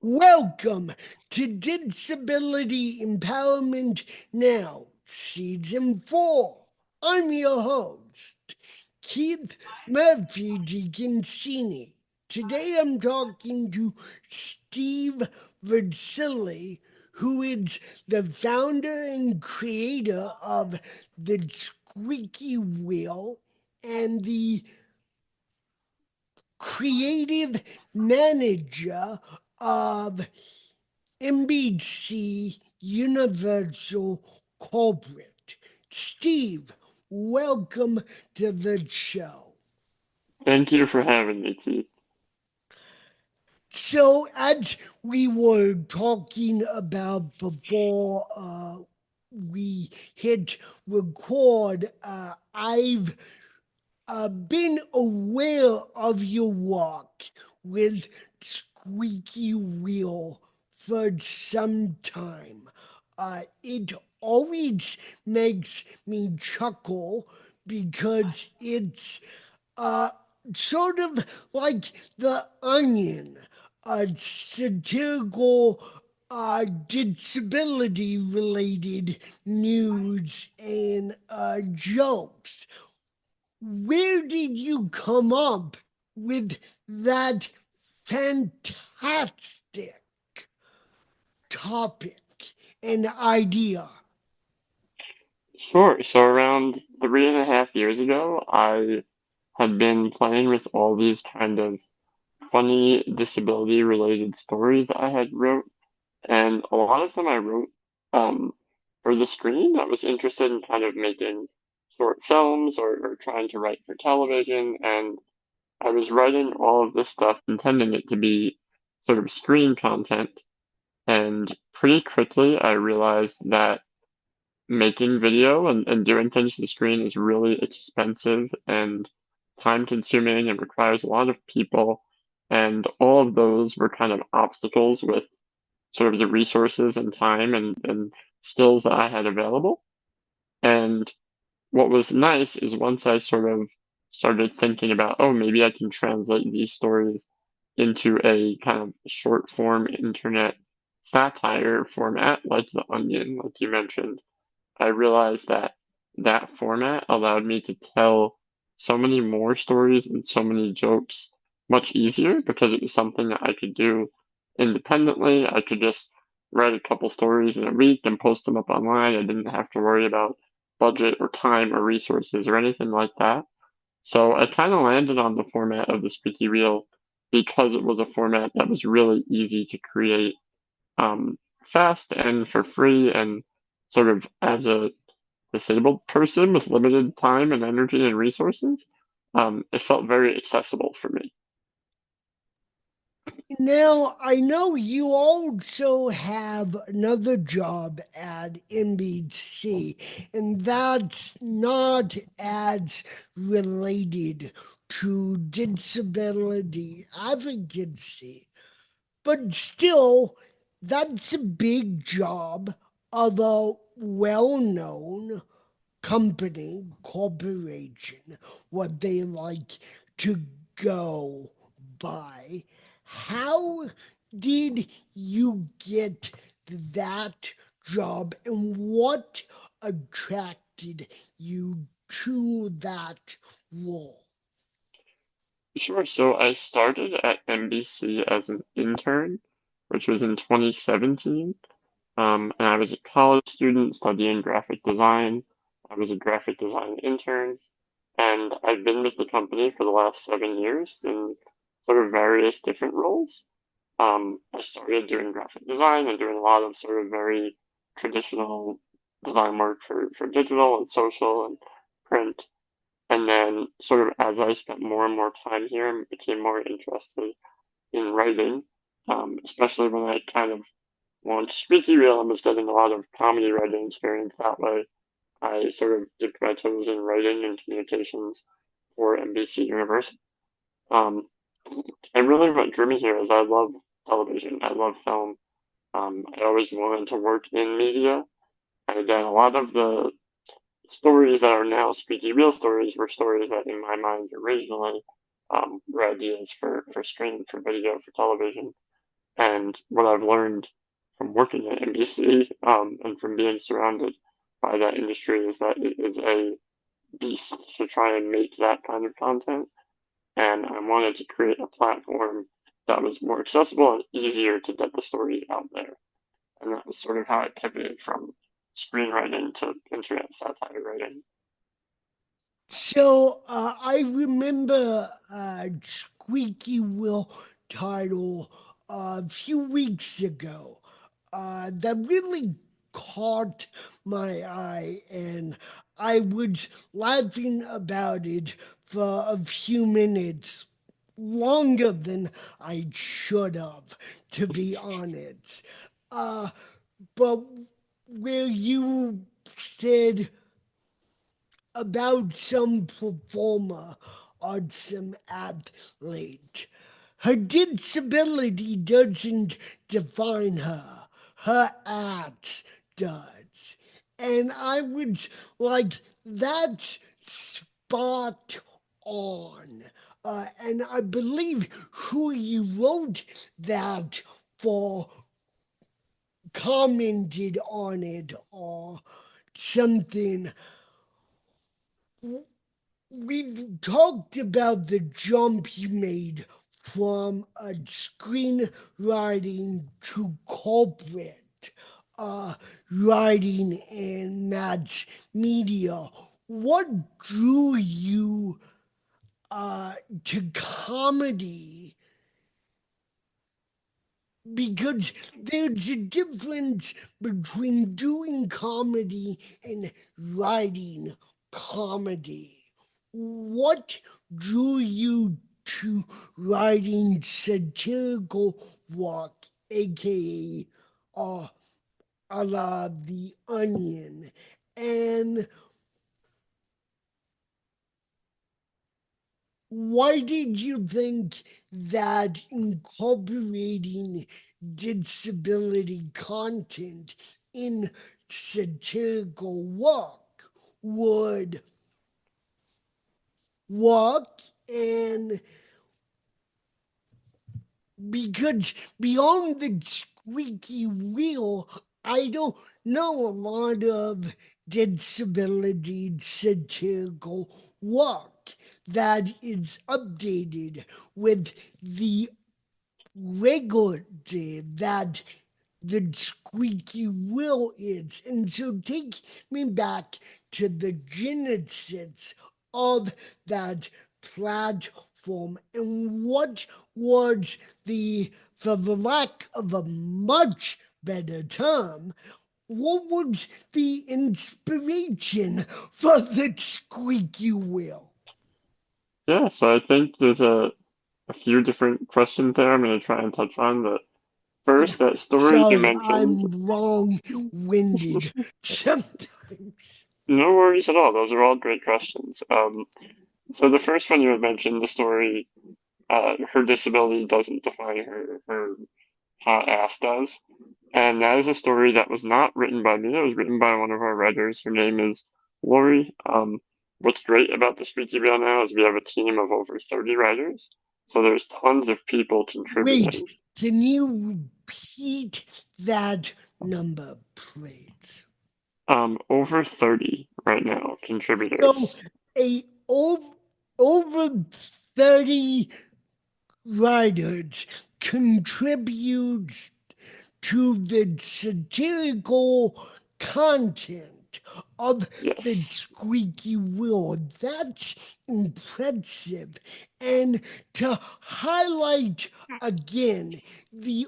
Welcome to Disability Empowerment Now, Season 4. I'm your host, Keith Murphy DiConcini. Today I'm talking to Steve Verdile, who is the founder and creator of the Squeaky Wheel and the creative manager of NBC Universal Corporate. Steve, welcome to the show. Thank you for having me, Keith. So, as we were talking about before we hit record, I've been aware of your work with Squeaky Wheel for some time. It always makes me chuckle because it's uh, sort of like The Onion, a satirical disability related news and jokes. Where did you come up with that fantastic topic and idea? Sure. So around 3.5 years ago, I had been playing with all these kind of funny disability related stories that I had wrote, and a lot of them I wrote um, for the screen. I was interested in kind of making short films or trying to write for television, and I was writing all of this stuff, intending it to be sort of screen content. And pretty quickly, I realized that making video and doing things to the screen is really expensive and time consuming and requires a lot of people. And all of those were kind of obstacles with sort of the resources and time and skills that I had available. And what was nice is once I sort of started thinking about, oh, maybe I can translate these stories into a kind of short form internet satire format like The Onion, like you mentioned. I realized that that format allowed me to tell so many more stories and so many jokes much easier because it was something that I could do independently. I could just write a couple stories in a week and post them up online. I didn't have to worry about budget or time or resources or anything like that. So I kind of landed on the format of the Squeaky Wheel because it was a format that was really easy to create fast and for free and sort of as a disabled person with limited time and energy and resources, it felt very accessible for me. Now, I know you also have another job at NBC, and that's not as related to disability advocacy. But still, that's a big job of a well known company, corporation, what they like to go by. How did you get that job and what attracted you to that role? Sure. So I started at NBC as an intern, which was in 2017. And I was a college student studying graphic design. I was a graphic design intern, and I've been with the company for the last 7 years in sort of various different roles. I started doing graphic design and doing a lot of sort of very traditional design work for digital and social and print. And then sort of as I spent more and more time here and became more interested in writing, especially when I kind of launched Squeaky Wheel and was getting a lot of comedy writing experience that way, I sort of dipped my toes in writing and communications for NBC Universal. Um, and really what drew me here is I love television. I love film. I always wanted to work in media. And again, a lot of the stories that are now Squeaky Wheel stories were stories that in my mind originally or ideas for streaming, for video, for television. And what I've learned from working at NBC and from being surrounded by that industry is that it is a beast to try and make that kind of content. And I wanted to create a platform that was more accessible and easier to get the stories out there. And that was sort of how I pivoted from screenwriting to internet satire writing. So I remember Squeaky Wheel title a few weeks ago that really caught my eye, and I was laughing about it for a few minutes longer than I should have, to be honest. Uh, but where you said about some performer or some athlete. Her disability doesn't define her, her acts does. And I was like, that's spot on. And I believe who you wrote that for commented on it or something. We've talked about the jump you made from a screenwriting to corporate uh, writing and mass media. What drew you to comedy, because there's a difference between doing comedy and writing comedy. What drew you to writing satirical work, aka a la The Onion? And why did you think that incorporating disability content in satirical work would work? And because beyond the squeaky wheel, I don't know a lot of disability satirical work that is updated with the regularity that the squeaky wheel is. And so take me back to the genesis of that platform and what was the, for the lack of a much better term, what was the inspiration for the squeaky wheel? Yeah, so I think there's a few different questions there I'm going to try and touch on. But first, that story you Sorry, mentioned, I'm wrong winded sometimes. no worries at all. Those are all great questions. So the first one you had mentioned, the story, her disability doesn't define her, her hot ass does. And that is a story that was not written by me. It was written by one of our writers. Her name is Lori. What's great about the Squeaky Wheel now is we have a team of over 30 writers. So there's tons of people Wait, contributing. can you repeat that number, please? Over 30 right now So, contributors. a over 30 writers contribute to the satirical content of the Yes. squeaky wheel. That's impressive. And to highlight again, the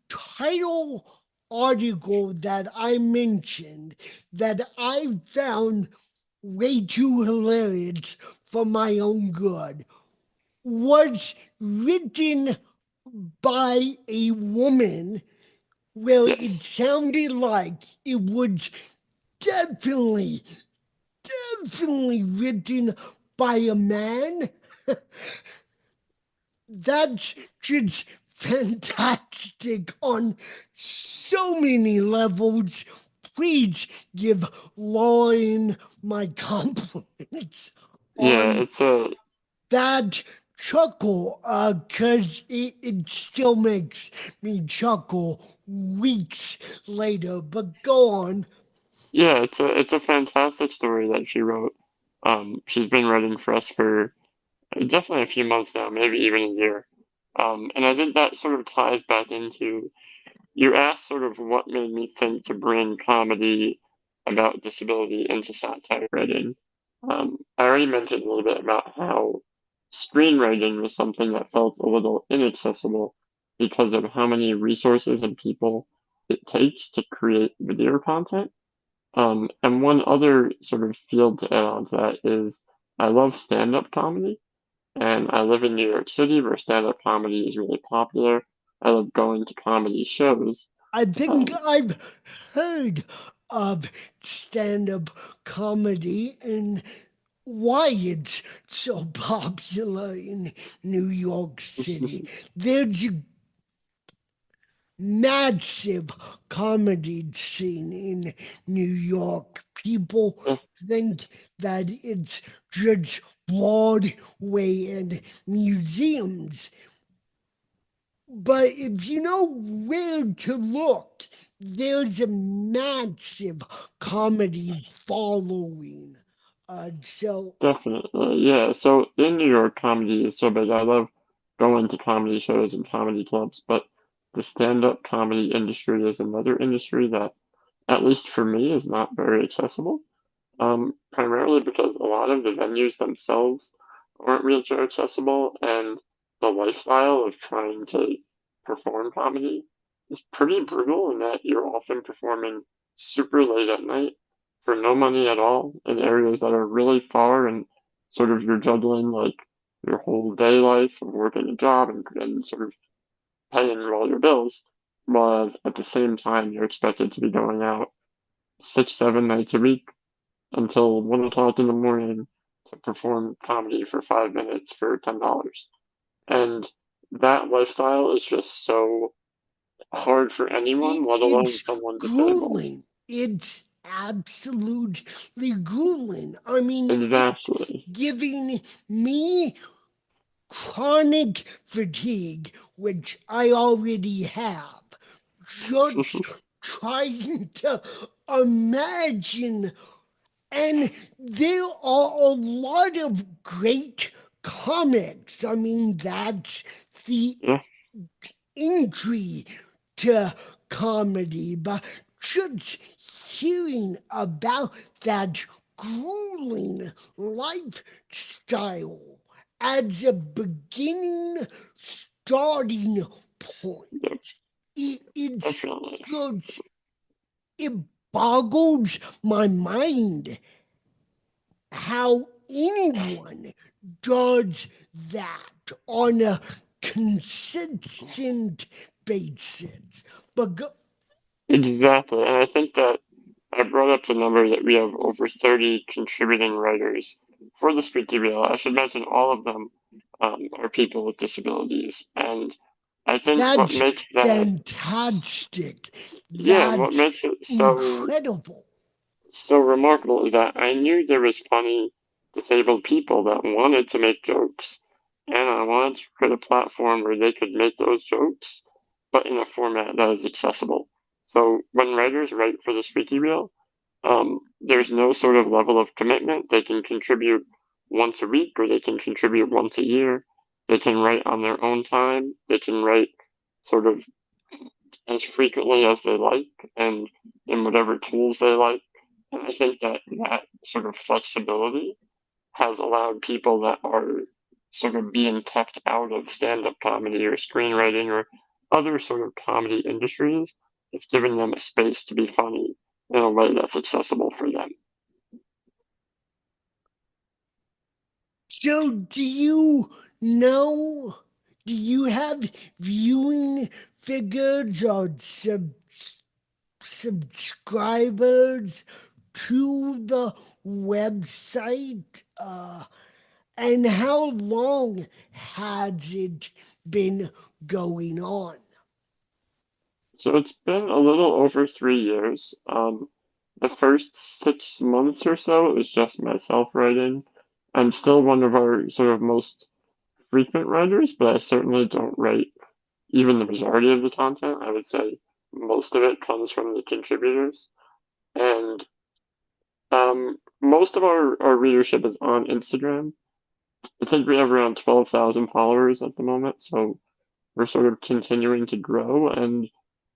title article that I mentioned that I found way too hilarious for my own good was written by a woman where it Yes. sounded like it was definitely, definitely written by a man. That's just fantastic on so many levels. Please give Lauren my compliments Yeah, on it's a that chuckle, cause it still makes me chuckle weeks later. But go on. Yeah, it's a fantastic story that she wrote. She's been writing for us for definitely a few months now, maybe even a year. And I think that sort of ties back into you asked sort of what made me think to bring comedy about disability into satire writing. I already mentioned a little bit about how screenwriting was something that felt a little inaccessible because of how many resources and people it takes to create video content. And one other sort of field to add on to that is I love stand-up comedy, and I live in New York City where stand-up comedy is really popular. I love going to comedy shows. I think Um, I've heard of stand-up comedy and why it's so popular in New York City. There's a massive comedy scene in New York. People yeah, think that it's just Broadway and museums. But if you know where to look, there's a massive comedy following. So definitely. Yeah. So in New York, comedy is so big. I love going to comedy shows and comedy clubs, but the stand-up comedy industry is another industry that, at least for me, is not very accessible. Primarily because a lot of the venues themselves aren't wheelchair accessible, and the lifestyle of trying to perform comedy is pretty brutal in that you're often performing super late at night for no money at all in areas that are really far, and sort of you're juggling like your whole day life of working a job and sort of paying all your bills, whereas at the same time you're expected to be going out 6, 7 nights a week until 1 o'clock in the morning to perform comedy for 5 minutes for $10. And that lifestyle is just so hard for anyone, let alone it's someone disabled. grueling. It's absolutely grueling. I mean, it's Exactly. giving me chronic fatigue, which I already have. Just trying to imagine. And there are a lot of great comics. I mean, that's the Yeah, entry to comedy, but just hearing about that grueling lifestyle as a beginning starting point, yeah, it's definitely. just, it boggles my mind how anyone does that on a consistent basis. But Exactly. And I think that I brought up the number that we have over 30 contributing writers for the Squeaky Wheel. I should mention all of them are people with disabilities. And I think what that's makes that, fantastic. yeah, and what That's makes it incredible. so remarkable is that I knew there was plenty disabled people that wanted to make jokes, and I wanted to create a platform where they could make those jokes, but in a format that is accessible. So when writers write for the Squeaky Wheel, there's no sort of level of commitment. They can contribute once a week or they can contribute once a year. They can write on their own time. They can write sort of as frequently as they like and in whatever tools they like. And I think that that sort of flexibility has allowed people that are sort of being kept out of stand-up comedy or screenwriting or other sort of comedy industries. It's given them a space to be funny in a way that's accessible for them. So, do you know? Do you have viewing figures or subscribers to the website? And how long has it been going on? So it's been a little over 3 years. The first 6 months or so, it was just myself writing. I'm still one of our sort of most frequent writers, but I certainly don't write even the majority of the content. I would say most of it comes from the contributors. And most of our readership is on Instagram. I think we have around 12,000 followers at the moment, so we're sort of continuing to grow. And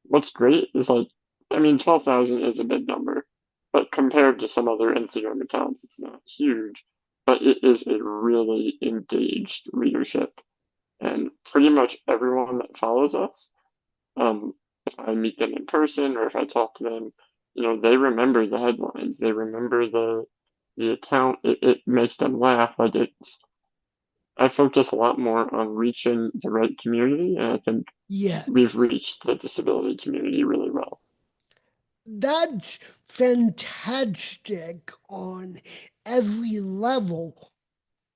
what's great is like, I mean, 12,000 is a big number, but compared to some other Instagram accounts, it's not huge. But it is a really engaged readership. And pretty much everyone that follows us, um, if I meet them in person or if I talk to them, they remember the headlines. They remember the account. It makes them laugh. Like I focus a lot more on reaching the right community, and I think Yeah, we've reached the disability community really well. that's fantastic on every level.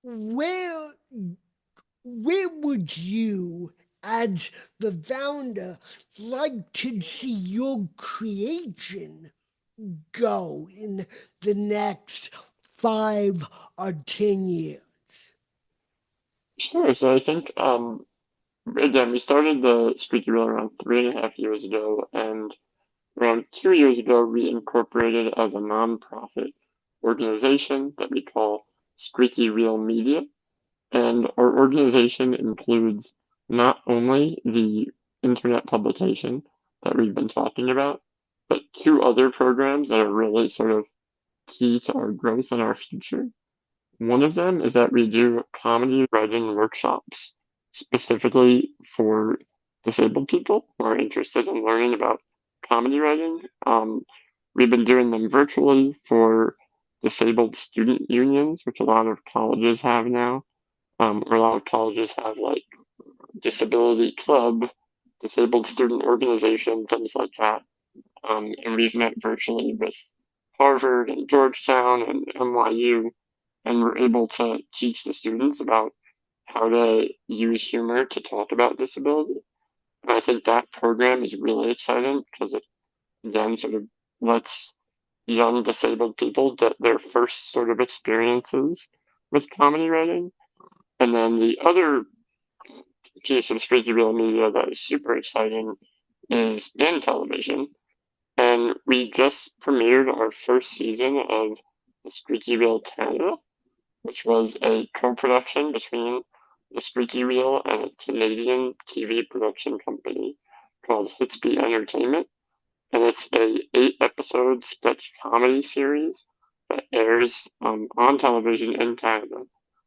Where where would you, as the founder, like to see your creation go in the next 5 or 10 years? Sure. So I think again we started the Squeaky Wheel around 3.5 years ago, and around 2 years ago we incorporated as a nonprofit organization that we call Squeaky Wheel Media. And our organization includes not only the internet publication that we've been talking about, but two other programs that are really sort of key to our growth and our future. One of them is that we do comedy writing workshops specifically for disabled people who are interested in learning about comedy writing. We've been doing them virtually for disabled student unions, which a lot of colleges have now, or a lot of colleges have like disability club, disabled student organization, things like that. And we've met virtually with Harvard and Georgetown and NYU, and we're able to teach the students about how to use humor to talk about disability. And I think that program is really exciting because it again sort of lets young disabled people get their first sort of experiences with comedy writing. And then the other piece of Squeaky Wheel media that is super exciting is in television. And we just premiered our first season of the Squeaky Wheel Canada, which was a co-production between the Squeaky Wheel and a Canadian TV production company called Hitsby Entertainment. And it's a 8 episode sketch comedy series that airs on television in Canada.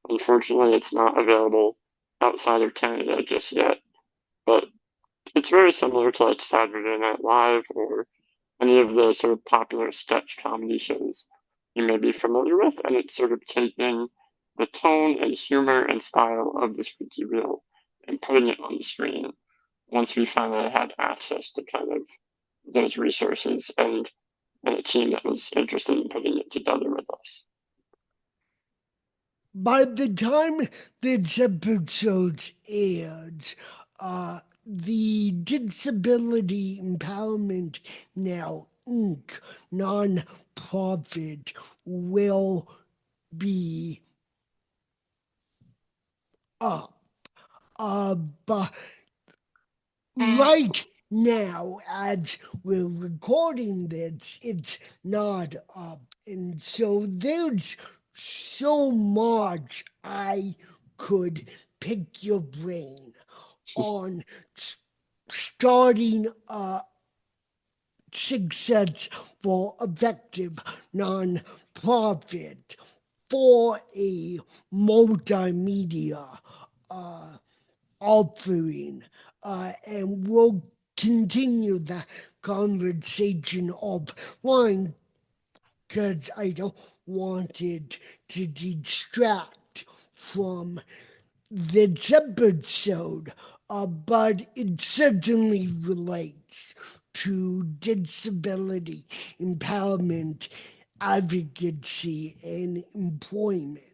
Unfortunately, it's not available outside of Canada just yet, but it's very similar to like Saturday Night Live or any of the sort of popular sketch comedy shows you may be familiar with, and it's sort of taking the tone and humor and style of the Squeaky Wheel and putting it on the screen once we finally had access to kind of those resources and a team that was interested in putting it together with us. By the time this episode airs, the Disability Empowerment Now Inc. nonprofit will be up. But right now, as we're recording this, it's not up. And so there's so much I could pick your brain on starting a successful, effective nonprofit for a multimedia uh, offering, and we'll continue the conversation offline because I don't want it to distract from this episode, but it certainly relates to disability empowerment, advocacy, and employment.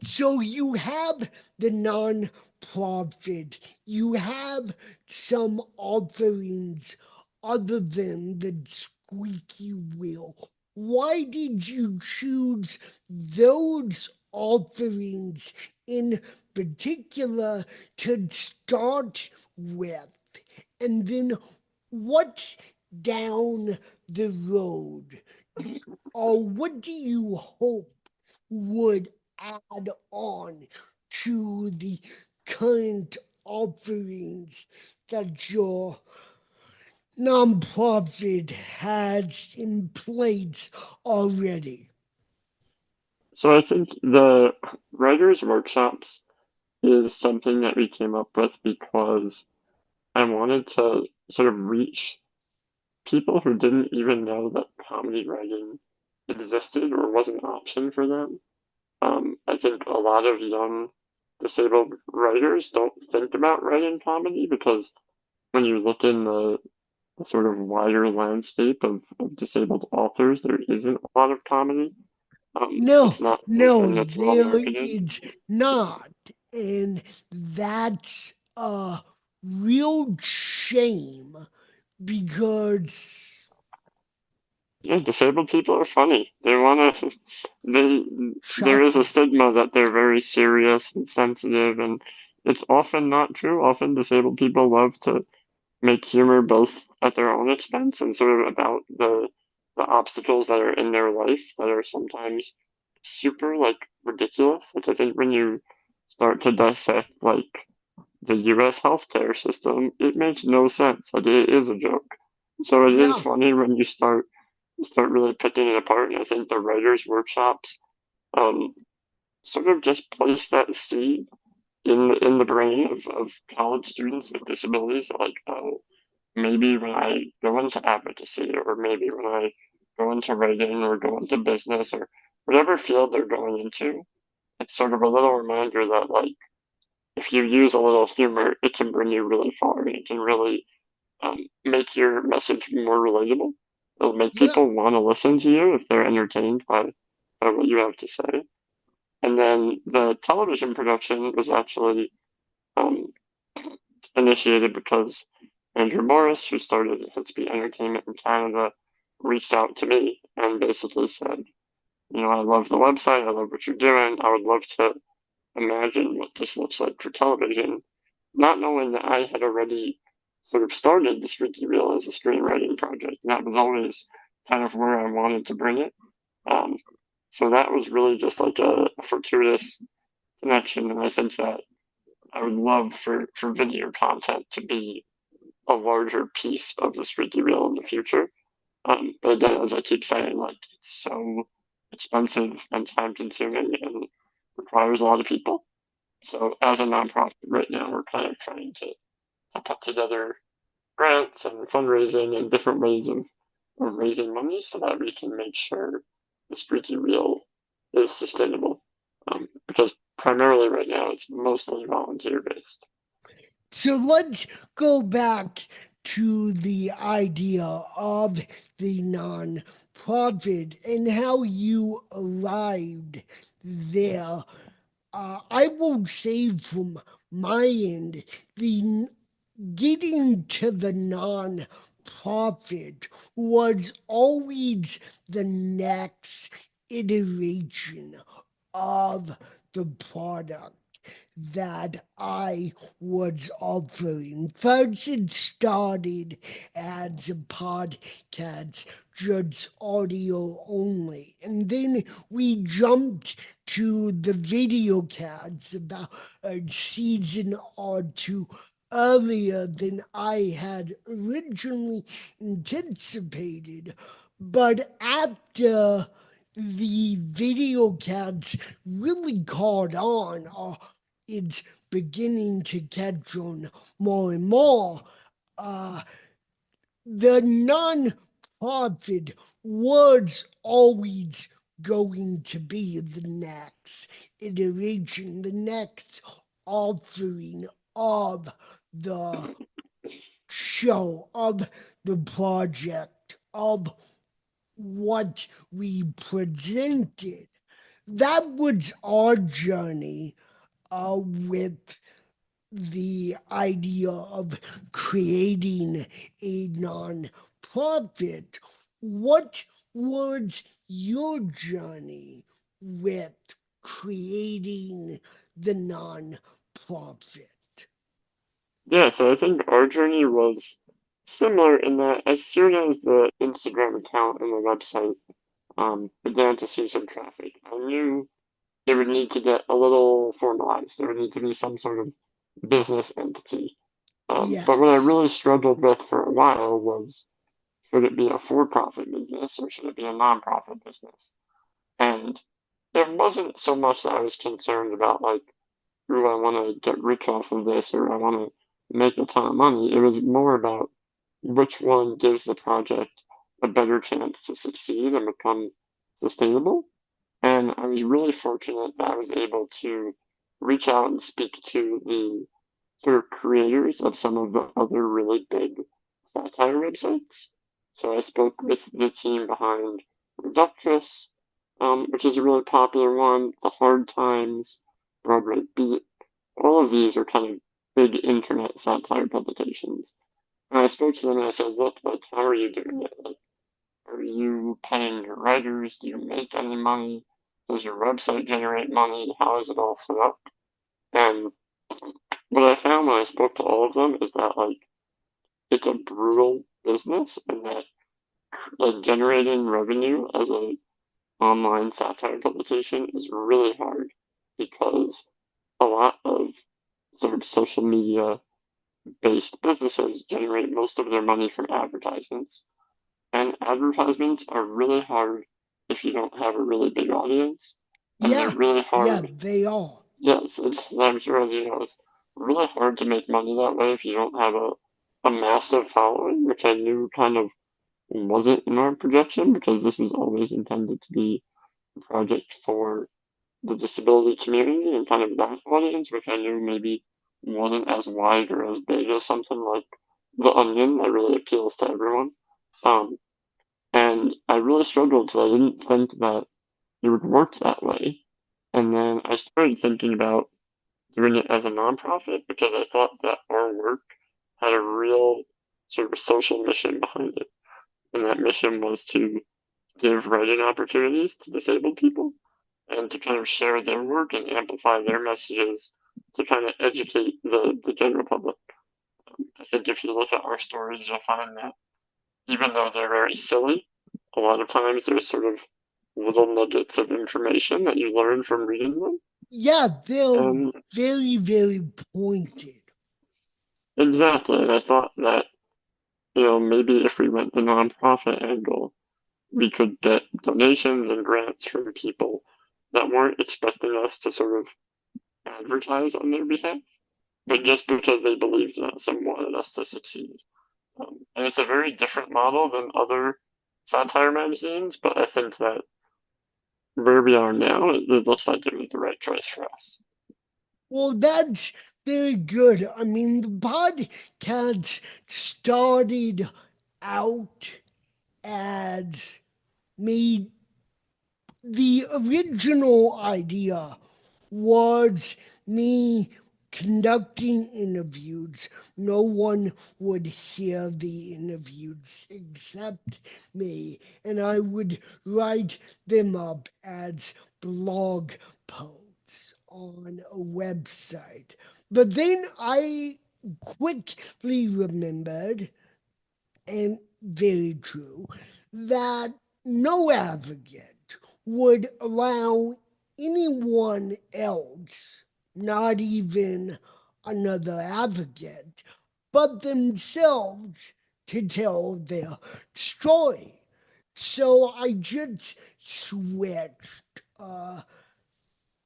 So you have the non-profit, you have some offerings other than the squeaky wheel. Why did you choose those offerings in particular to start with? And then what's down the road? Or what do you hope would add on to the current offerings that your nonprofit has in place already? So I think the writers' workshops is something that we came up with because I wanted to sort of reach people who didn't even know that comedy writing existed or was an option for them. I think a lot of young disabled writers don't think about writing comedy because when you look in the sort of wider landscape of disabled authors, there isn't a lot of comedy. It's No, not something no, that's well there marketed. is not. And that's a real shame because, Yeah, disabled people are funny. They want to, they, there is a shocking. stigma that they're very serious and sensitive, and it's often not true. Often disabled people love to make humor both at their own expense and sort of about the obstacles that are in their life that are sometimes super like ridiculous. Like I think when you start to dissect like the US healthcare system, it makes no sense. Like it is a joke. So it is No, funny when you start really picking it apart. And I think the writers' workshops um, sort of just place that seed in the brain of college students with disabilities. Like, oh, maybe when I go into advocacy, or maybe when I go into writing, or go into business, or whatever field they're going into, it's sort of a little reminder that like if you use a little humor, it can bring you really far, and it can really make your message more relatable. It'll make no. people want to listen to you if they're entertained by what you have to say. And then the television production was actually um, initiated because Andrew Morris, who started Hitsby Entertainment in Canada, reached out to me and basically said, you know, I love the website, I love what you're doing, I would love to imagine what this looks like for television, not knowing that I had already sort of started the Squeaky Wheel as a screenwriting project. And that was always kind of where I wanted to bring it. Um, so that was really just like a fortuitous connection. And I think that I would love for video content to be a larger piece of the Squeaky Wheel in the future. But again, as I keep saying, like it's so expensive and time consuming and requires a lot of people. So as a nonprofit right now, we're kind of trying to put together grants and fundraising and different ways of raising money so that we can make sure the Squeaky Wheel is sustainable. Because primarily right now it's mostly volunteer based. So let's go back to the idea of the non-profit and how you arrived there. I will say from my end, the getting to the non-profit was always the next iteration of the product that I was offering. First, it started as a podcast, just audio only. And then we jumped to the video cast about a season or two earlier than I had originally anticipated. But after the video cats really caught on, or it's beginning to catch on more and more, uh, the non-profit was always going to be the next iteration, the next offering of the show, of the project, of what we presented. That was our journey with the idea of creating a non-profit. What was your journey with creating the non-profit? Yeah, so I think our journey was similar in that as soon as the Instagram account and the website began to see some traffic, I knew it would need to get a little formalized. There would need to be some sort of business entity. But what I Yes. really struggled with for a while was should it be a for-profit business or should it be a non-profit business? And it wasn't so much that I was concerned about like, ooh, I want to get rich off of this or I want to make a ton of money. It was more about which one gives the project a better chance to succeed and become sustainable. And I was really fortunate that I was able to reach out and speak to the sort of creators of some of the other really big satire websites. So I spoke with the team behind Reductress, which is a really popular one, The Hard Times, Broadway Beat. All of these are kind of big internet satire publications. And I spoke to them and I said, look, like, how are you doing it? Like, are you paying your writers? Do you make any money? Does your website generate money? How is it all set up? And what I found when I spoke to all of them is that like it's a brutal business and that like generating revenue as an online satire publication is really hard because a lot of sort of social media based businesses generate most of their money from advertisements. And advertisements are really hard if you don't have a really big audience. And they're Yeah. really Yeah, hard. they are. Yes, I'm sure as you know, it's really hard to make money that way if you don't have a massive following, which I knew kind of wasn't in our projection because this was always intended to be a project for the disability community and kind of that audience, which I knew maybe wasn't as wide or as big as something like The Onion that really appeals to everyone. Um, and I really struggled because I didn't think that it would work that way. And then I started thinking about doing it as a nonprofit because I thought that our work had a real sort of social mission behind it. And that mission was to give writing opportunities to disabled people and to kind of share their work and amplify their messages to kind of educate the general public. I think if you look at our stories, you'll find that even though they're very silly, a lot of times there's sort of little nuggets of information that you learn from reading them. Yeah, they're And very, very pointed. exactly, and I thought that, maybe if we went the nonprofit angle, we could get donations and grants from people that weren't expecting us to sort of advertise on their behalf, but just because they believed in us and wanted us to succeed. And it's a very different model than other satire magazines, but I think that where we are now, it looks like it was the right choice for us. Well, that's very good. I mean, the podcast started out as me. The original idea was me conducting interviews. No one would hear the interviews except me, and I would write them up as blog posts on a website. But then I quickly remembered, and very true, that no advocate would allow anyone else, not even another advocate, but themselves to tell their story. So I just switched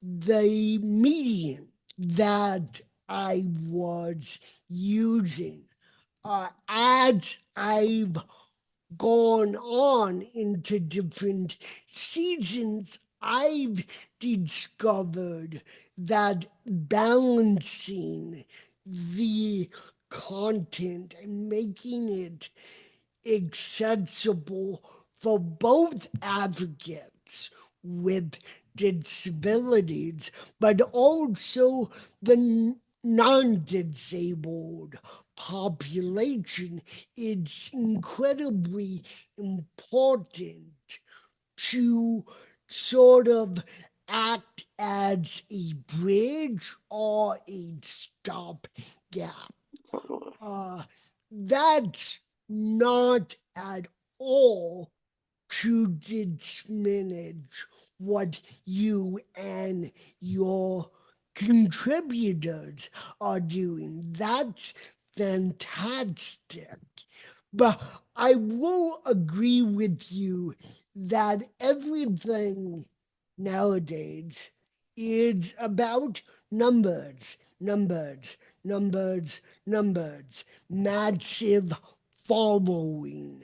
the medium that I was using. As I've gone on into different seasons, I've discovered that balancing the content and making it accessible for both advocates with disabilities, but also the non disabled population, it's incredibly important to sort of act as a bridge or a stopgap. Totally. Uh, that's not at all to diminish what you and your contributors are doing. That's fantastic. But I will agree with you that everything nowadays is about numbers, numbers, numbers, numbers, massive following.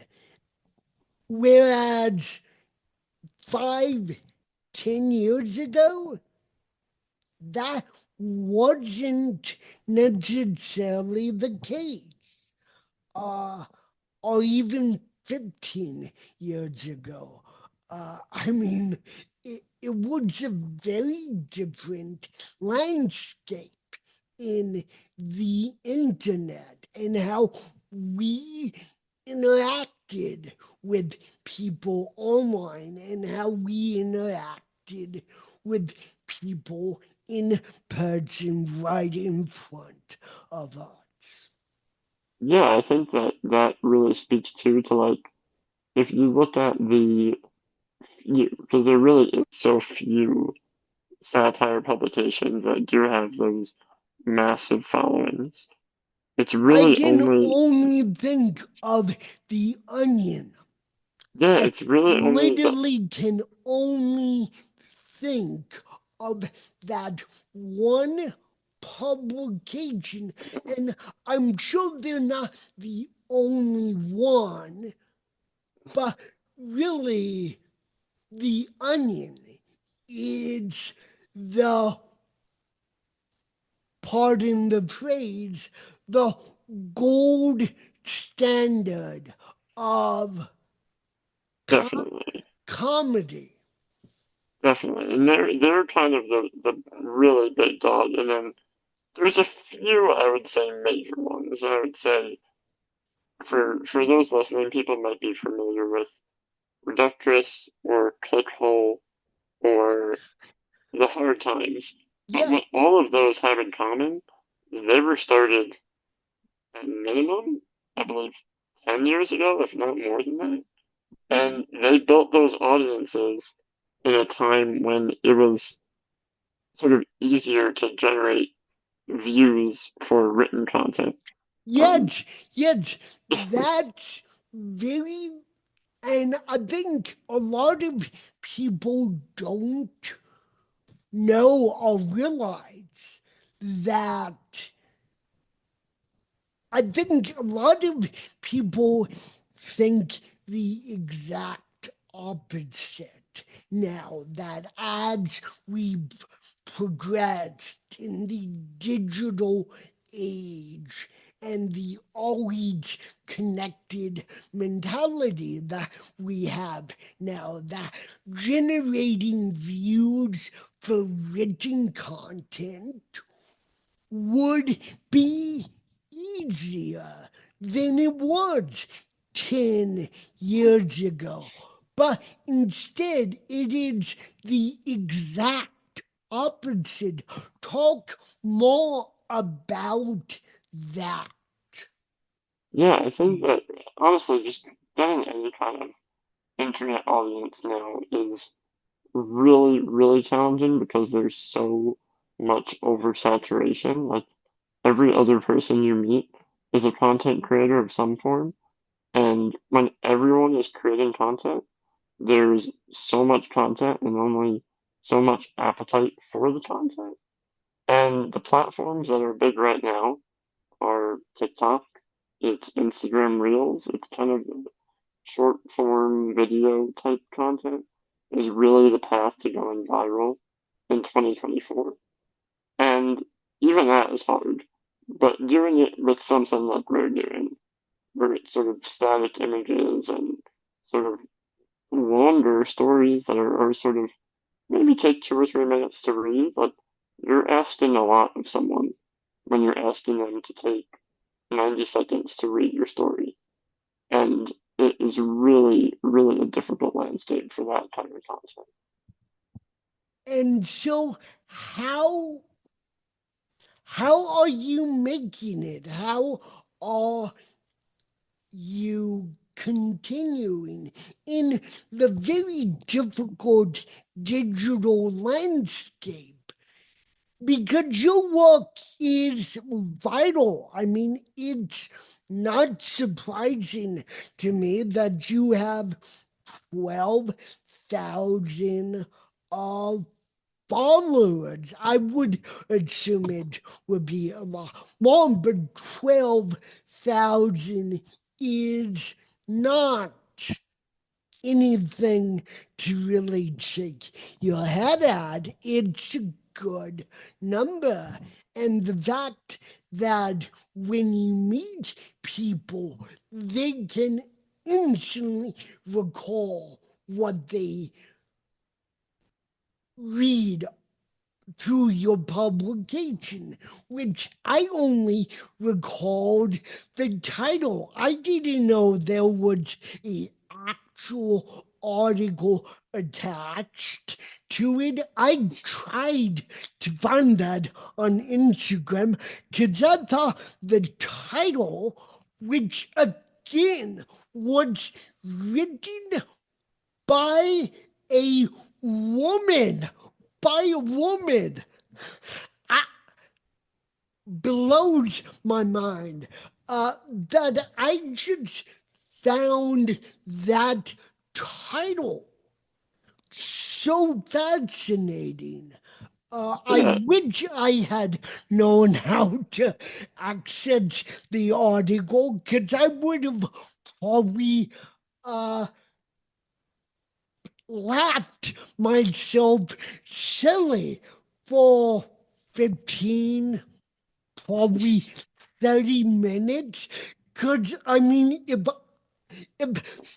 Whereas 5, 10 years ago, that wasn't necessarily the case. Uh, or even 15 years ago. I mean, it was a very different landscape in the internet and how we interacted with people online and how we interacted with people in person right in front of us. Yeah, I think that that really speaks too to like if you look at because there really is so few satire publications that do have those massive followings. It's I really can only only think of the onion. yeah, I it's really only the literally can only think of that one publication, and I'm sure they're not the only one, but really, the onion is the, pardon the phrase, the gold standard of definitely. comedy. Definitely. And they're kind of the really big dog. And then there's a few I would say major ones. I would say for those listening, people might be familiar with Reductress or Clickhole or The Hard Times. But Yeah, what all of those have in common is they were started at minimum, I believe, 10 years ago, if not more than that. And they built those audiences in a time when it was sort of easier to generate views for written content. Um, yet that's very, and I think a lot of people don't know or realize that. I think a lot of people think the exact opposite now that as we've progressed in the digital age and the always connected mentality that we have now, that generating views for written content would be easier than it was 10 years ago. But instead, it is the exact opposite. Talk more about that. yeah, I think that honestly, just getting any kind of internet audience now is really, really challenging because there's so much oversaturation. Like every other person you meet is a content creator of some form, and when everyone is creating content, there's so much content and only so much appetite for the content. And the platforms that are big right now are TikTok, it's Instagram Reels, it's kind of short form video type content is really the path to going viral in 2024. And even that is hard. But doing it with something like we're doing, where it's sort of static images and sort of longer stories that are sort of maybe take 2 or 3 minutes to read, but you're asking a lot of someone when you're asking them to take 90 seconds to read your story. And it is really, really a difficult landscape for that kind of content. And so, how are you making it? How are you continuing in the very difficult digital landscape? Because your work is vital. I mean, it's not surprising to me that you have 12,000 uh, followers. I would assume it would be a lot more, but 12,000 is not anything to really shake your head at. It's a good number. And the fact that when you meet people, they can instantly recall what they read through your publication, which I only recalled the title. I didn't know there was an actual article attached to it. I tried to find that on Instagram because I thought the title, which again was written by a woman, by a woman, I, blows my mind. That I just found that title so fascinating. I Yeah, wish I had known how to access the article because I would have probably uh, laughed myself silly for 15, probably 30 minutes. Because, I mean, if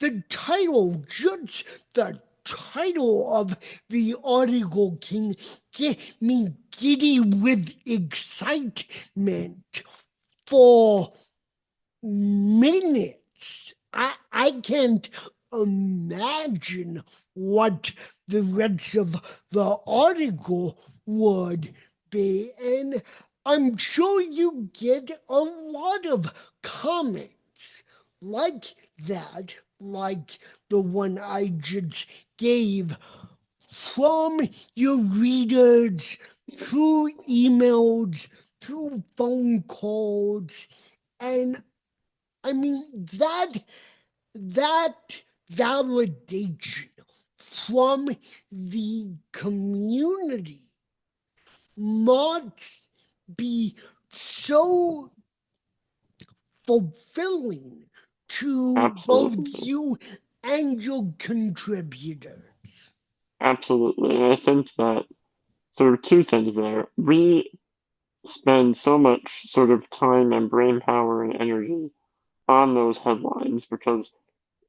the title, just the title of the article can get me giddy with excitement for minutes. I can't imagine what the rest of the article would be. And I'm sure you get a lot of comments like that, like the one I just gave from your readers through emails, through phone calls, and I mean that validation from the community must be so fulfilling to both absolutely. you and your contributors. Absolutely. And I think that there are two things there. We spend so much sort of time and brain power and energy on those headlines because,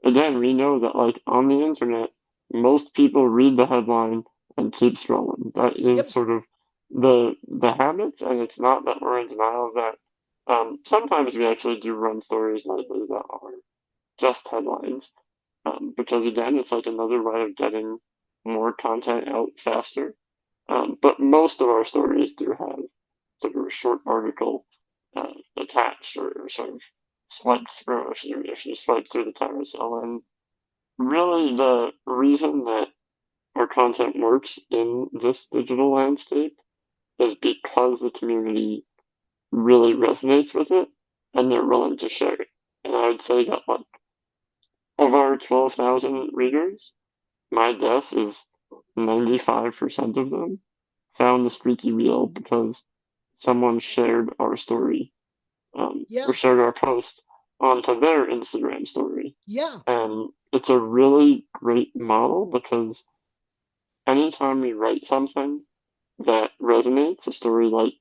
again, we know that, like, on the internet, most people read the headline and keep scrolling. That is Yep. sort of the habits, and it's not that we're in denial of that. Sometimes we actually do run stories lately that are just headlines, because again, it's like another way of getting more content out faster. But most of our stories do have sort of a short article attached or sort of swipe through if you swipe through the carousel. And really, the reason that our content works in this digital landscape is because the community really resonates with it and they're willing to share it. And I would say that, like, of our 12,000 readers, my guess is 95% of them found the Squeaky Wheel because someone shared our story, or Yeah. shared our post onto their Instagram story. Yeah. And it's a really great model because anytime we write something that resonates, a story like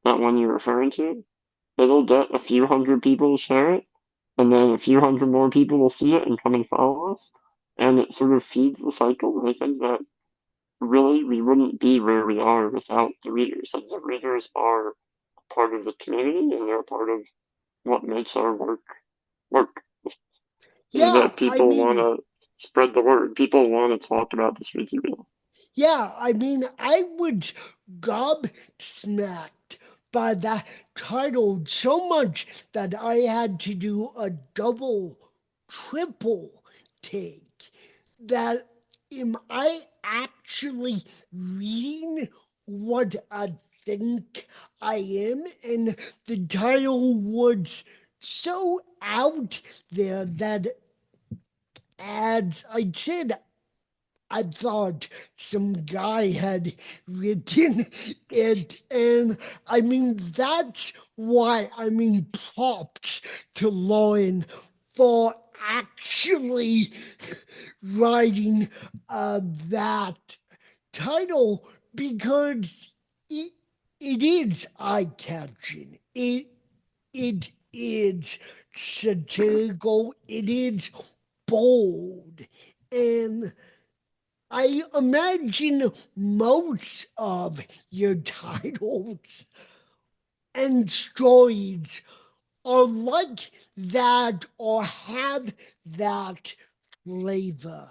that one you're referring to, it'll get a few hundred people to share it, and then a few hundred more people will see it and come and follow us, and it sort of feeds the cycle. And I think that really we wouldn't be where we are without the readers. Like, the readers are part of the community, and they're part of what makes our work is Yeah, that I people want mean, to spread the word. People want to talk about the Squeaky Wheel. yeah, I mean, I was gobsmacked by that title so much that I had to do a double, triple take. That am I actually reading what I think I am? And the title was so out there that as I said, I thought some guy had written it, and I mean, that's why I mean, props to Lauren for actually writing that title because it, it is eye catching. It is satirical. It is bold, and I imagine most of your titles and stories are like that or have that flavor.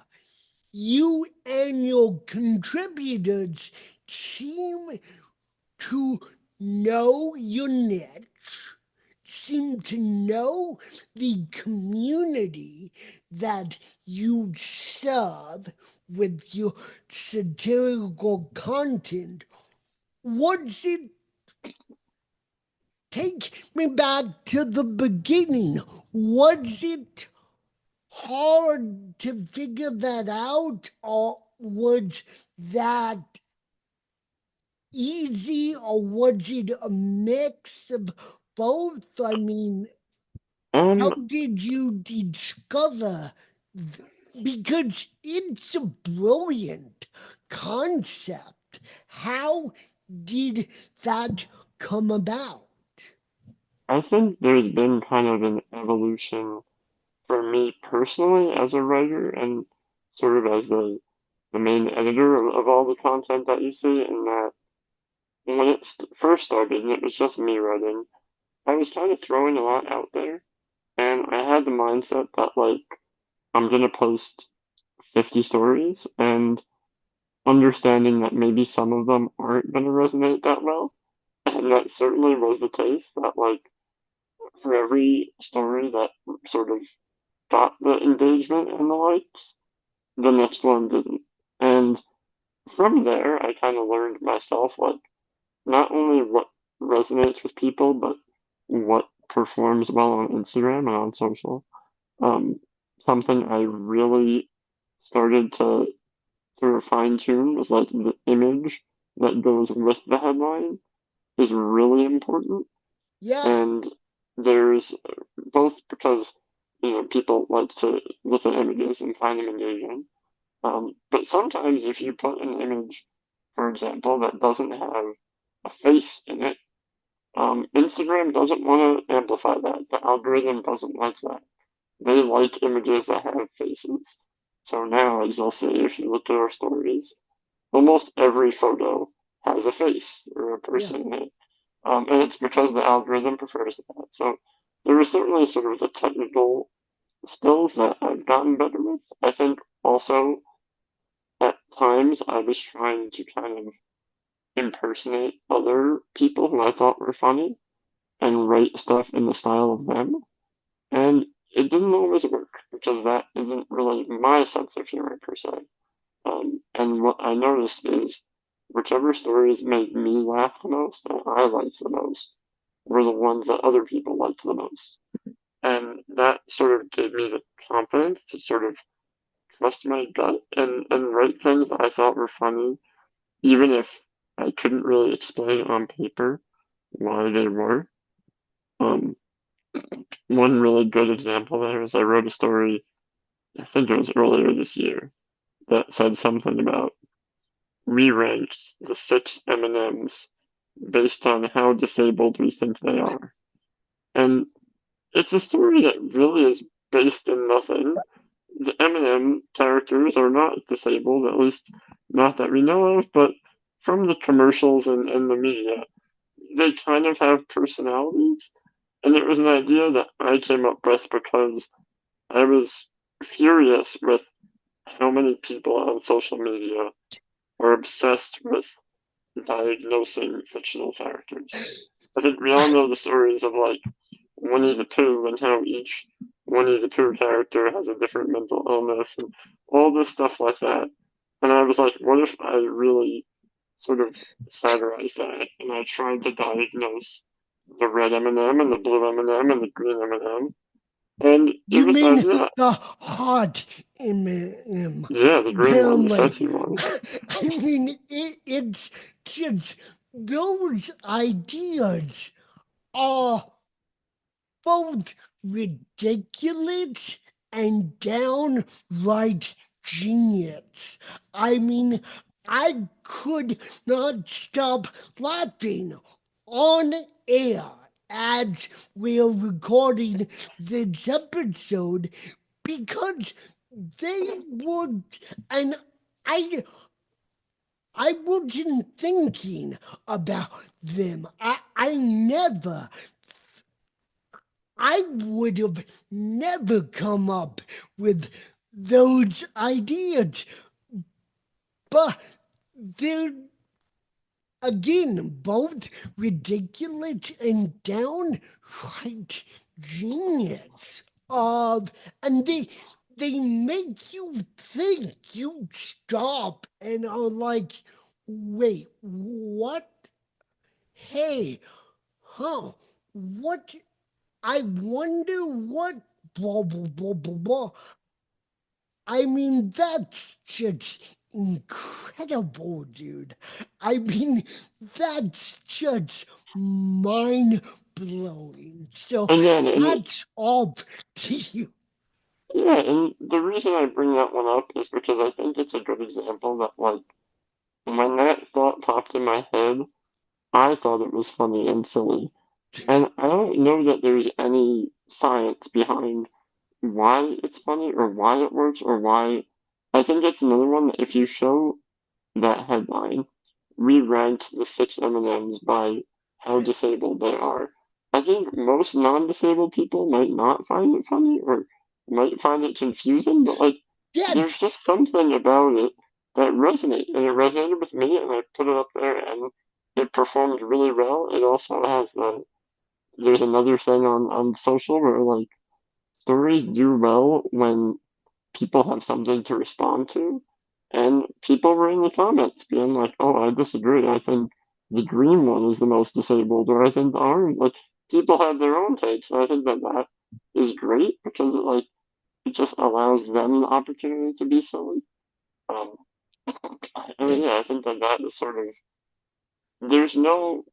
You and your contributors seem to know your niche, seem to know the community that you serve with your satirical content. Was it, take me back to the beginning? Was it hard to figure that out, or was that easy, or was it a mix of both? I mean, how Um, did you discover? Because it's a brilliant concept. How did that come about? I think there's been kind of an evolution for me personally as a writer and sort of as the main editor of all the content that you see, in that when it first started and it was just me writing, I was kind of throwing a lot out there, and I had the mindset that like I'm gonna post 50 stories, and understanding that maybe some of them aren't gonna resonate that well, and that certainly was the case. That like for every story that sort of got the engagement and the likes, the next one didn't. And from there, I kind of learned myself like not only what resonates with people, but what performs well on Instagram and on social. Um, Something I really started to sort of fine tune was like the image that goes with the headline is really important. Yeah, And there's both because, people like to look at images and find them engaging. But sometimes if you put an image, for example, that doesn't have a face in it, Instagram doesn't want to amplify that. The algorithm doesn't like that. They like images that have faces. So now, as you'll see if you look at our stories, almost every photo has a face or a yeah. person in it. And it's because the algorithm prefers that. So there are certainly sort of the technical skills that I've gotten better with. I think also at times I was trying to kind of impersonate other people who I thought were funny and write stuff in the style of them. And it didn't always work because that isn't really my sense of humor per se. And what I noticed is whichever stories made me laugh the most and I liked the most were the ones that other people liked the most. And that sort of gave me the confidence to sort of trust my gut and write things that I thought were funny, even if I couldn't really explain on paper why they were. Um, One really good example there is I wrote a story, I think it was earlier this year, that said something about we ranked the six M&Ms based on how disabled we think they are. And it's a story that really is based in nothing. The M&M characters are not disabled, at least not that we know of, but from the commercials and the media, they kind of have personalities, And it was an idea that I came up with because I was furious with how many people on social media are obsessed with diagnosing fictional characters. I think we all know the stories of like Winnie the Pooh and how each Winnie the Pooh character has a different mental illness and all this stuff like that. And I was like, what if I really sort of satirized that and I tried to diagnose the red M&M and the blue M&M and the green M&M. And it You was mean idea, the hot M&M? yeah, the green one, the Apparently, sexy one. I mean it's just those ideas are both ridiculous and downright genius. I mean, I could not stop laughing on air as we're recording this episode because they would, and I I wasn't thinking about them. I would have never come up with those ideas. But they're, again, both ridiculous and downright genius. And they make you think. You stop and are like, wait, what? Hey, huh? What? I wonder what blah blah blah blah blah. I mean, that's just incredible, dude. I mean, that's just mind blowing. So And it, hats off to you. yeah, and the reason I bring that one up is because I think it's a good example that like when that thought popped in my head, I thought it was funny and silly. And I don't know that there's any science behind why it's funny or why it works or why. I think it's another one that if you show that headline, we ranked the six M&Ms by how disabled they are. I think most non-disabled people might not find it funny or might find it confusing, but like there's Yes, just something about it that resonates, and it resonated with me, and I put it up there, and it performed really well. It also has there's another thing on social where like stories do well when people have something to respond to. And people were in the comments being like, oh, I disagree. I think the green one is the most disabled, or I think the orange. Like, people have their own takes. And I think that that is great because it just allows them the opportunity to be silly. Um, I mean, yeah, I think that that is sort of, there's no,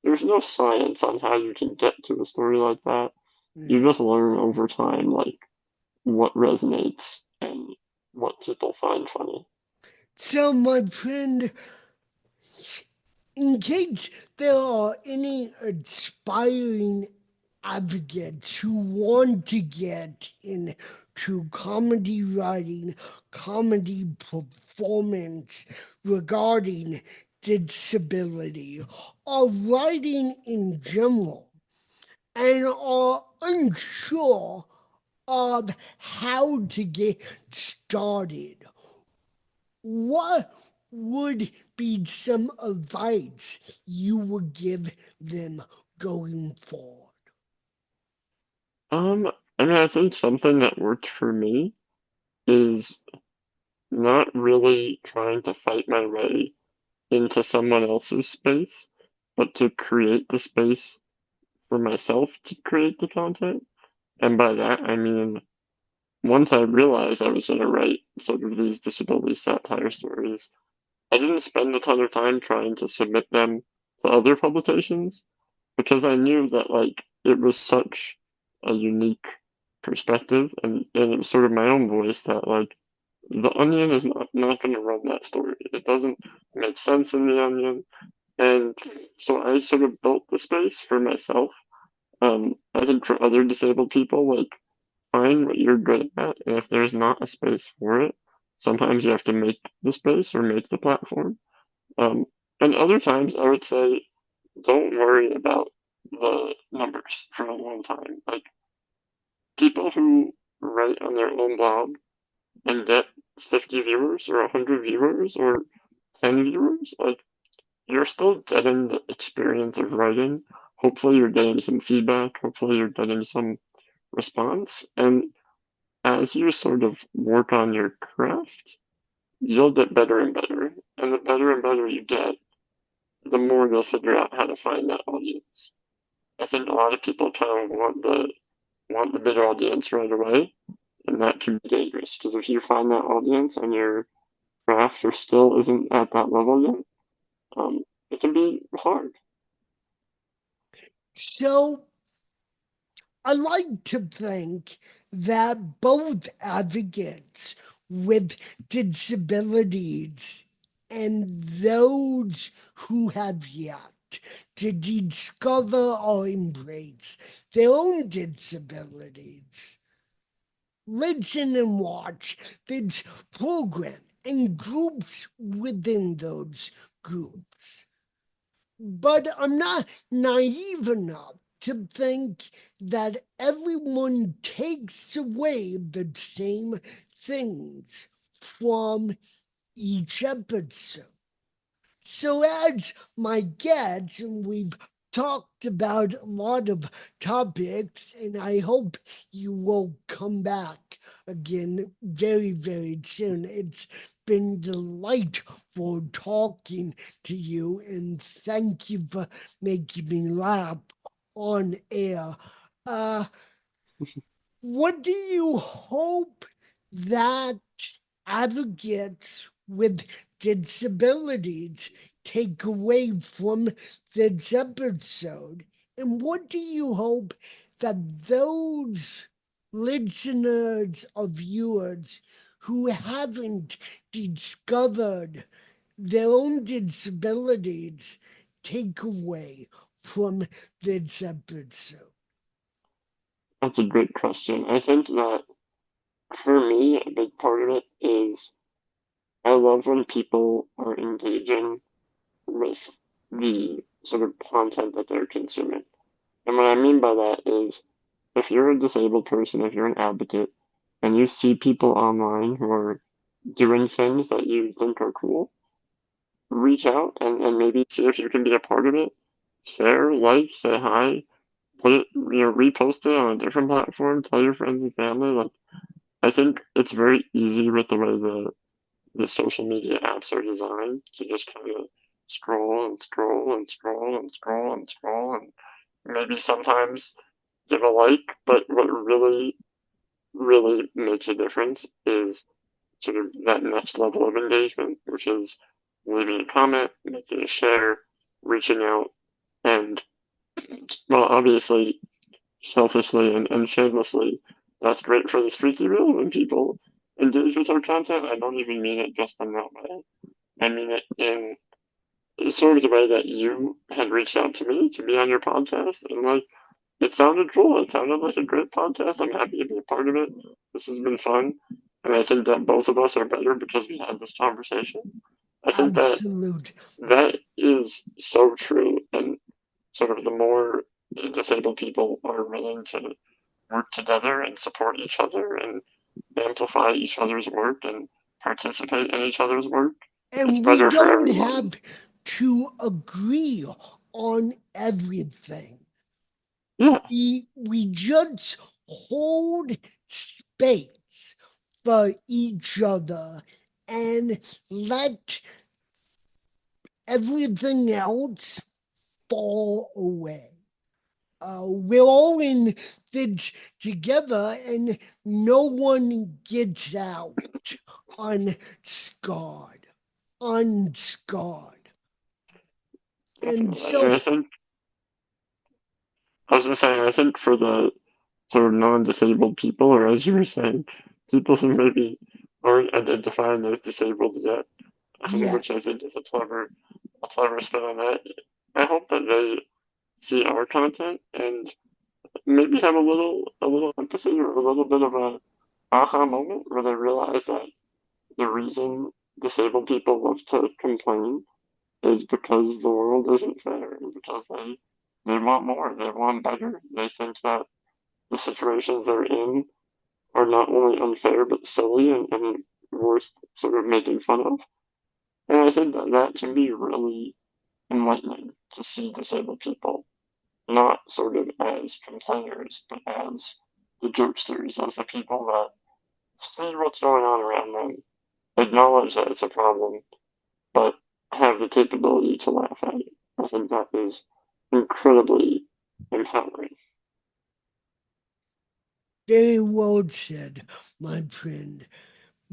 there's no science on how you can get to a story like that. You just learn over time, like, what resonates and what people find funny. so my friend, in case there are any aspiring advocates who want to get into comedy writing, comedy performance regarding disability, or writing in general, and are unsure of how to get started, what would be some advice you would give them going forward? I mean, I think something that worked for me is not really trying to fight my way into someone else's space, but to create the space for myself to create the content. And by that, I mean, once I realized I was going to write sort of these disability satire stories, I didn't spend a ton of time trying to submit them to other publications because I knew that like it was such a unique perspective and it was sort of my own voice that like the Onion is not going to run that story. It doesn't make sense in the Onion, and so I sort of built the space for myself. I think for other disabled people, like find what you're good at, and if there's not a space for it, sometimes you have to make the space or make the platform. Um, and other times, I would say don't worry about the numbers. works for a long time. Like people who write on their own blog and get 50 viewers or 100 viewers or 10 viewers, like you're still getting the experience of writing. Hopefully, you're getting some feedback. Hopefully, you're getting some response. And as you sort of work on your craft, you'll get better and better. And the better and better you get, the more you'll figure out how to find that audience. I think a lot of people kind of want the big audience right away, and that can be dangerous because if you find that audience and your craft or still isn't at that level yet, it can be hard. So I like to think that both advocates with disabilities and those who have yet to discover or embrace their own disabilities listen and watch this program and groups within those groups. But I'm not naive enough to think that everyone takes away the same things from each episode. So, as my guest, and we've talked about a lot of topics, and I hope you will come back again very, very soon. It's been delightful talking to you, and thank you for making me laugh on air. Uh, what do you hope that advocates with disabilities take away from this episode? And what do you hope that those listeners or viewers who haven't discovered their own disabilities take away from this episode? That's a great question. I think that for me, a big part of it is I love when people are engaging with the sort of content that they're consuming. And what I mean by that is if you're a disabled person, if you're an advocate, and you see people online who are doing things that you think are cool, reach out and maybe see if you can be a part of it. Share, like, say hi, put it, repost it on a different platform, tell your friends and family. Like, I think it's very easy with the way the social media apps are designed to just kind of scroll and scroll and scroll and scroll and scroll and maybe sometimes give a like, but what really, really makes a difference is sort of that next level of engagement, which is leaving a comment, making a share, reaching out, and well, obviously, selfishly and shamelessly, that's great for the Squeaky Wheel when people engage with our content. I don't even mean it just in that way. I mean it in sort of the way that you had reached out to me to be on your podcast, and like it sounded cool. It sounded like a great podcast. I'm happy to be a part of it. This has been fun, and I think that both of us are better because we had this conversation. I think that Absolutely. that is so true, and sort of the more disabled people are willing to work together and support each other and amplify each other's work and participate in each other's work, it's And we better for don't everyone. have to agree on everything. Yeah, We just hold space for each other and let everything else fall away. We're all in this together, and no one gets out unscarred. Unscarred. And definitely. And so, I was just saying, I think for the sort of non-disabled people, or as you were saying, people who maybe aren't identifying as disabled yet, yeah, which I think is a clever spin on that. I hope that they see our content and maybe have a little empathy or a little bit of a aha moment where they realize that the reason disabled people love to complain is because the world isn't fair and because they they want more, they want better. They think that the situations they're in are not only unfair but silly and worth sort of making fun of. And I think that that can be really enlightening to see disabled people not sort of as complainers, but as the jokesters, as the people that see what's going on around them, acknowledge that it's a problem, but have the capability to laugh at it. I think that is incredibly empowering. Very well said, my friend.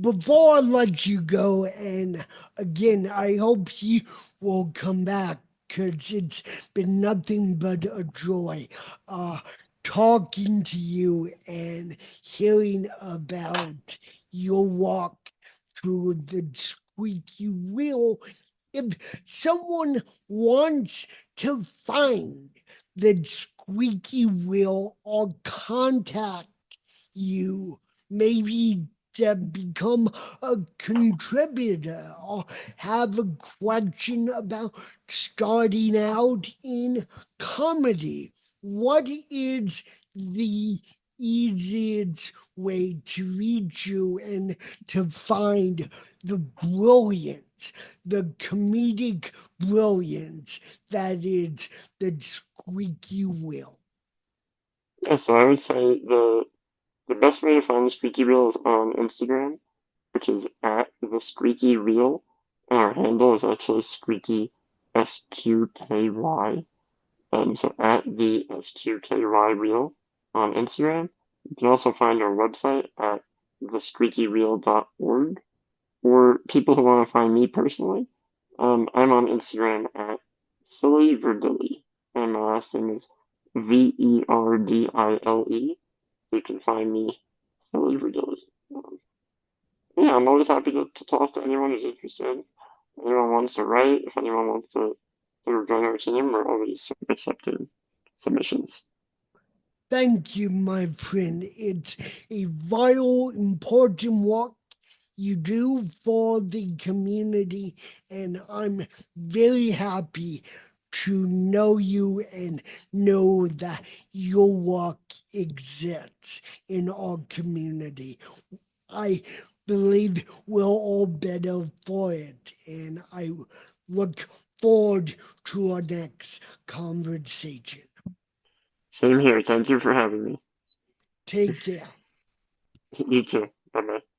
Before I let you go, and again, I hope you will come back because it's been nothing but a joy uh, talking to you and hearing about your walk through the squeaky wheel. If someone wants to find the squeaky wheel or contact you, maybe to become a contributor or have a question about starting out in comedy, what is the easiest way to reach you and to find the brilliance, the comedic brilliance that is the squeaky wheel? Yeah, so I would say the best way to find the Squeaky Wheel is on Instagram, which is at the Squeaky Wheel, and our handle is actually Squeaky SQKY. So at the SQKY Wheel on Instagram. You can also find our website at thesqueakywheel.org. Or people who want to find me personally, I'm on Instagram at Silly Verdile, and my last name is Verdile. You can find me Silly Verdile. Um, yeah, I'm always happy to talk to anyone who's interested. If anyone wants to write, if anyone wants to sort of join our team, we're always accepting submissions. Thank you, my friend. It's a vital, important work you do for the community, and I'm very happy to know you and know that your work exists in our community. I believe we're all better for it, and I look forward to our next conversation. Same here. Thank you for having me. Take care. You too. Bye bye.